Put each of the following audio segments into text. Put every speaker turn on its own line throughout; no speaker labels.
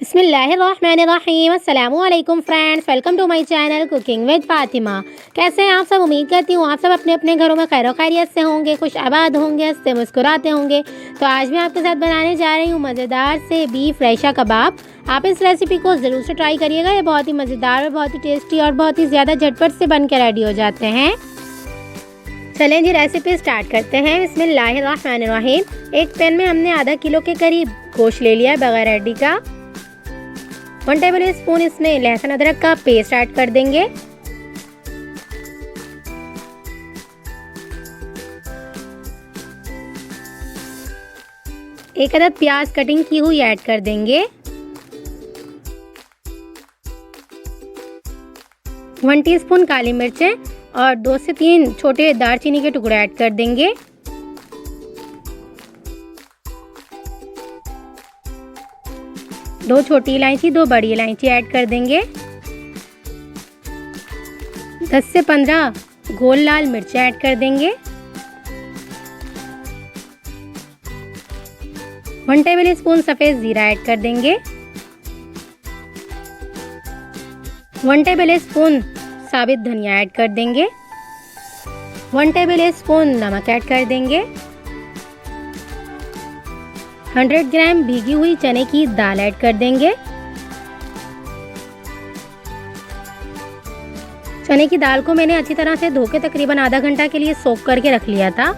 बिस्मिल्लाहिर्रहमानिर्रहीम। अस्सलामुअलैकुम friends, welcome to my channel cooking with Fatima. कैसे हैं आप सब? उम्मीद करती हूँ आप सब अपने अपने घरों में खैर खैरियत से होंगे, खुश आबाद होंगे, हंसते मुस्कुराते होंगे। तो आज मैं आपके साथ बनाने जा रही हूँ मज़ेदार से बीफ रेशा कबाब। आप इस रेसिपी को ज़रूर से ट्राई करिएगा। ये बहुत ही मज़ेदार और बहुत ही टेस्टी और बहुत ही ज़्यादा झटपट से बन के रेडी हो जाते हैं। चलें जी, रेसिपी स्टार्ट करते हैं। बिस्मिल्लाहिर्रहमानिर्रहीम। एक पैन में हमने आधा किलो के करीब गोश्त ले लिया है बगैर हड्डी का। 1 टेबल स्पून इसमें लहसुन अदरक का पेस्ट ऐड कर देंगे। एक अदद प्याज कटिंग की हुई ऐड कर देंगे। 1 टीस्पून काली मिर्चें और 2 से 3 छोटे दालचीनी के टुकड़े ऐड कर देंगे। दो छोटी इलायची, 2 बड़ी इलायची ऐड कर देंगे। 10 से 15 गोल लाल मिर्च ऐड कर देंगे। 1 टेबल स्पून सफ़ेद ज़ीरा ऐड कर देंगे। 1 टेबल स्पून साबित धनिया ऐड कर देंगे। 1 टेबल स्पून नमक ऐड कर देंगे। 100 ग्राम भीगी हुई चने की दाल ऐड कर देंगे। चने की दाल को मैंने अच्छी तरह से धो के तकरीबन आधा घंटा के लिए सोक करके रख लिया था।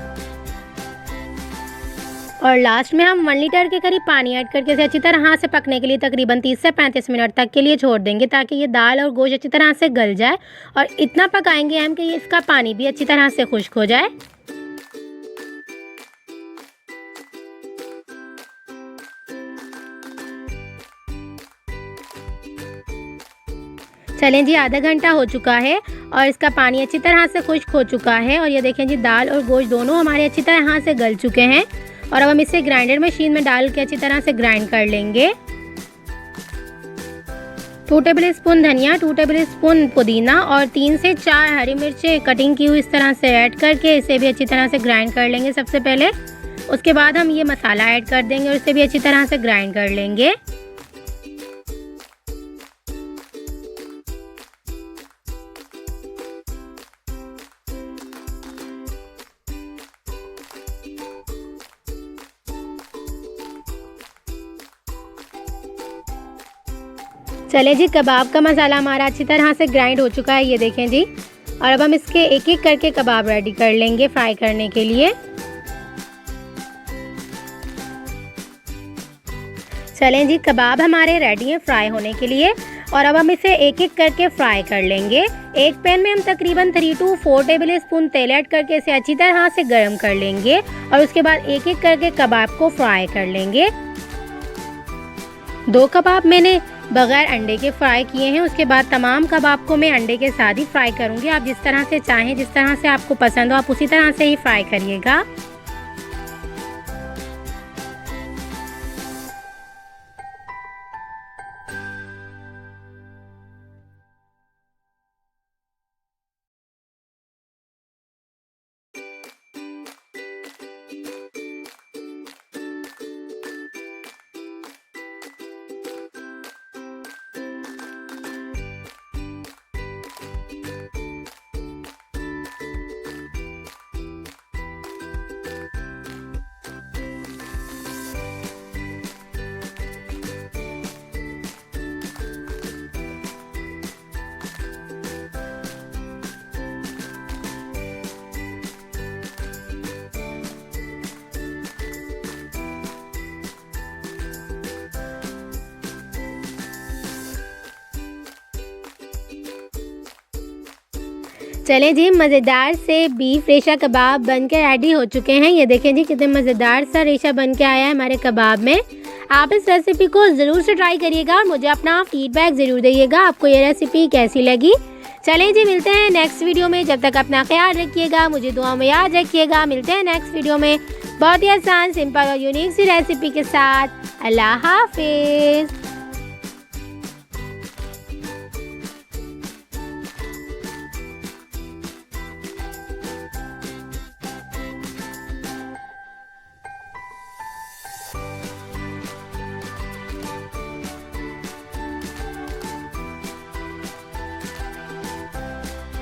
और लास्ट में हम 1 लीटर के करीब पानी ऐड करके इसे अच्छी तरह से पकने के लिए तकरीबन 30 से 35 मिनट तक के लिए छोड़ देंगे, ताकि ये दाल और गोश्त अच्छी तरह से गल जाए। और इतना पकाएंगे हम कि इसका पानी भी अच्छी तरह से खुश्क हो जाए। चलें जी, आधा घंटा हो चुका है और इसका पानी अच्छी तरह से खुश्क हो चुका है। और ये देखें जी, दाल और गोश्त दोनों हमारे अच्छी तरह से गल चुके हैं। और अब हम इसे ग्राइंडर मशीन में डाल के अच्छी तरह से ग्राइंड कर लेंगे। 2 टेबल स्पून धनिया, 2 टेबल स्पून पुदीना और 3 से 4 हरी मिर्चें कटिंग की हुई इस तरह से ऐड करके इसे भी अच्छी तरह से ग्राइंड कर लेंगे सबसे पहले। उसके बाद हम ये मसाला ऐड कर देंगे और इसे भी अच्छी तरह से ग्राइंड कर लेंगे। चले जी, कबाब का मसाला हमारा अच्छी तरह से ग्राइंड हो चुका है, ये देखें जी। और अब हम इसके एक एक करके कबाब रेडी कर लेंगे फ्राई करने के लिए। चलें जी, कबाब हमारे रेडी हैं फ्राई होने के लिए। और अब हम इसे एक एक करके फ्राई कर लेंगे। एक पैन में हम तकरीबन 3 to 4 टेबल स्पून तेल ऐड करके इसे अच्छी तरह से गर्म कर लेंगे। और उसके बाद एक एक करके कबाब को फ्राई कर लेंगे। 2 कबाब मैंने बगैर अंडे के फ्राई किए हैं। उसके बाद तमाम कबाब को मैं अंडे के साथ ही फ्राई करूंगी। आप जिस तरह से चाहें, जिस तरह से आपको पसंद हो, आप उसी तरह से ही फ्राई करिएगा। चलें जी, मज़ेदार से बीफ रेशा कबाब बनकर रेडी हो चुके हैं। ये देखें जी, कितने मज़ेदार सा रेशा बन के आया है हमारे कबाब में। आप इस रेसिपी को ज़रूर से ट्राई करिएगा और मुझे अपना फीडबैक ज़रूर दीजिएगा आपको ये रेसिपी कैसी लगी। चलें जी, मिलते हैं नेक्स्ट वीडियो में। जब तक अपना ख्याल रखिएगा, मुझे दुआ में याद रखिएगा। मिलते हैं नेक्स्ट वीडियो में बहुत ही आसान, सिंपल और यूनिक सी रेसिपी के साथ। अल्लाह हाफिज़।